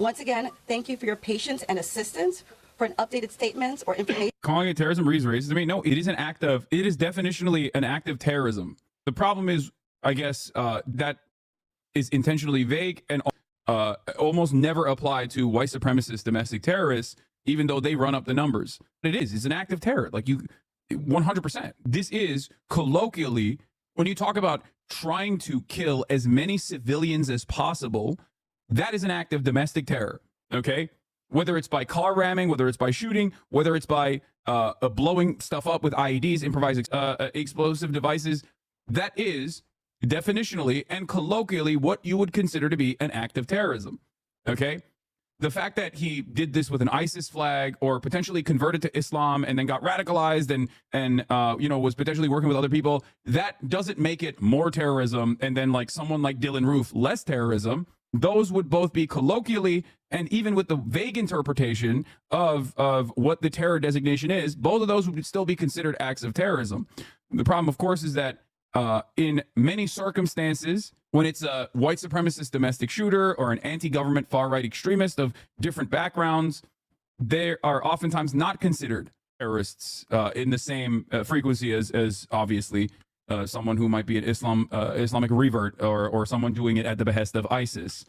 Once again, thank you for your patience and assistance. For an updated statements or information. Calling it terrorism reads racism. I mean, no, it is it is definitionally an act of terrorism. The problem is, I guess, that is intentionally vague and almost never applied to white supremacist domestic terrorists, even though they run up the numbers. It's an act of terror. Like 100%. This is colloquially, when you talk about trying to kill as many civilians as possible, that is an act of domestic terror. Okay. Whether it's by car ramming, whether it's by shooting, whether it's by blowing stuff up with IEDs, improvised explosive devices, that is definitionally and colloquially what you would consider to be an act of terrorism. Okay? The fact that he did this with an ISIS flag or potentially converted to Islam and then got radicalized and was potentially working with other people, that doesn't make it more terrorism. And then like someone like Dylan Roof, less terrorism. Those would both be colloquially and even with the vague interpretation of what the terror designation is, both of those would still be considered acts of terrorism. The problem, of course, is that in many circumstances, when it's a white supremacist domestic shooter or an anti-government far-right extremist of different backgrounds, they are oftentimes not considered terrorists in the same frequency as obviously someone who might be an Islamic revert or someone doing it at the behest of ISIS.